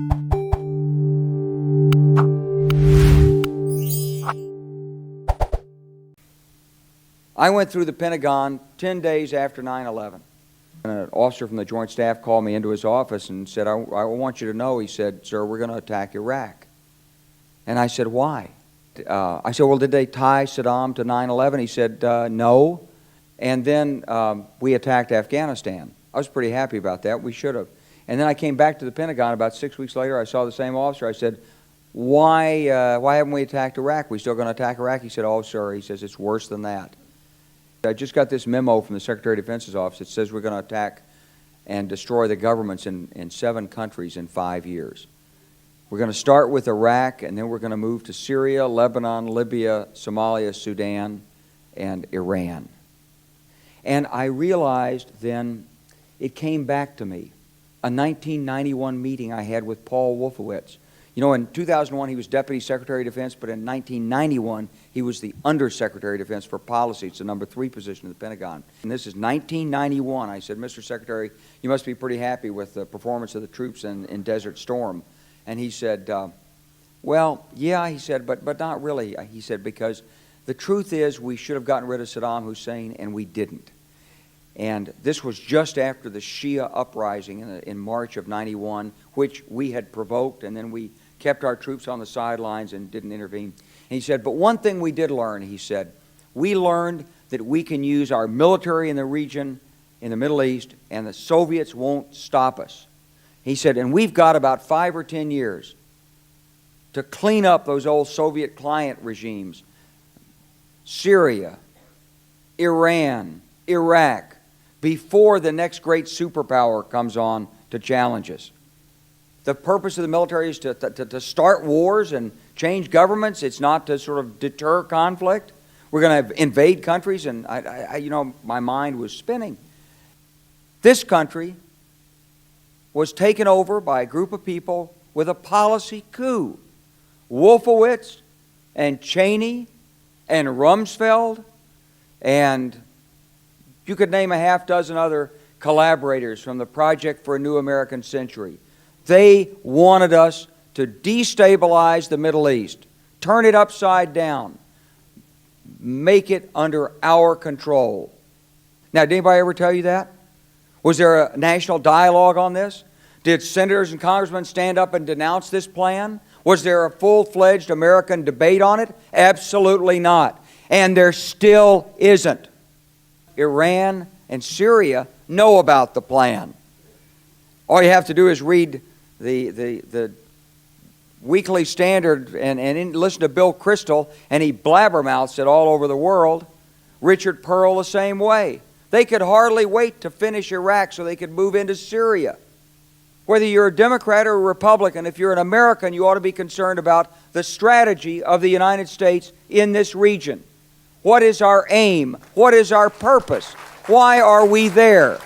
I went through the Pentagon 10 days after 9/11. An officer from the Joint Staff called me into his office and said, I want you to know, he said, sir, we're going to attack Iraq. And I said, why? I said, well, did they tie Saddam to 9/11? He said, no. And then we attacked Afghanistan. I was pretty happy about that. We should have. And then I came back to the Pentagon about 6 weeks later. I saw the same officer. I said, why haven't we attacked Iraq? We still going to attack Iraq? He said, oh, sir. He says, it's worse than that. I just got this memo from the Secretary of Defense's office. It says we're going to attack and destroy the governments in 7 countries in 5 years. We're going to start with Iraq, and then we're going to move to Syria, Lebanon, Libya, Somalia, Sudan, and Iran. And I realized then, it came back to me, a 1991 meeting I had with Paul Wolfowitz. You know, in 2001 he was Deputy Secretary of Defense, but in 1991 he was the Undersecretary of Defense for Policy. It's the number 3 position in the Pentagon. And this is 1991. I said, Mr. Secretary, you must be pretty happy with the performance of the troops in Desert Storm. And he said, well, yeah, he said, but not really. He said, because the truth is we should have gotten rid of Saddam Hussein, and we didn't. And this was just after the Shia uprising in March of '91, which we had provoked, and then we kept our troops on the sidelines and didn't intervene. And he said, but one thing we did learn, he said, we learned that we can use our military in the region, in the Middle East, and the Soviets won't stop us. He said, and we've got about 5 or 10 years to clean up those old Soviet client regimes, Syria, Iran, Iraq, before the next great superpower comes on to challenge us. The purpose of the military is to start wars and change governments. It's not to sort of deter conflict. We're going to invade countries, and you know, my mind was spinning. This country was taken over by a group of people with a policy coup. Wolfowitz and Cheney and Rumsfeld, and you could name a half dozen other collaborators from the Project for a New American Century. They wanted us to destabilize the Middle East, turn it upside down, make it under our control. Now, did anybody ever tell you that? Was there a national dialogue on this? Did senators and congressmen stand up and denounce this plan? Was there a full-fledged American debate on it? Absolutely not. And there still isn't. Iran and Syria know about the plan. All you have to do is read the Weekly Standard and listen to Bill Kristol, and he blabbermouths it all over the world. Richard Pearl the same way. They could hardly wait to finish Iraq so they could move into Syria. Whether you're a Democrat or a Republican, if you're an American, you ought to be concerned about the strategy of the United States in this region. What is our aim? What is our purpose? Why are we there?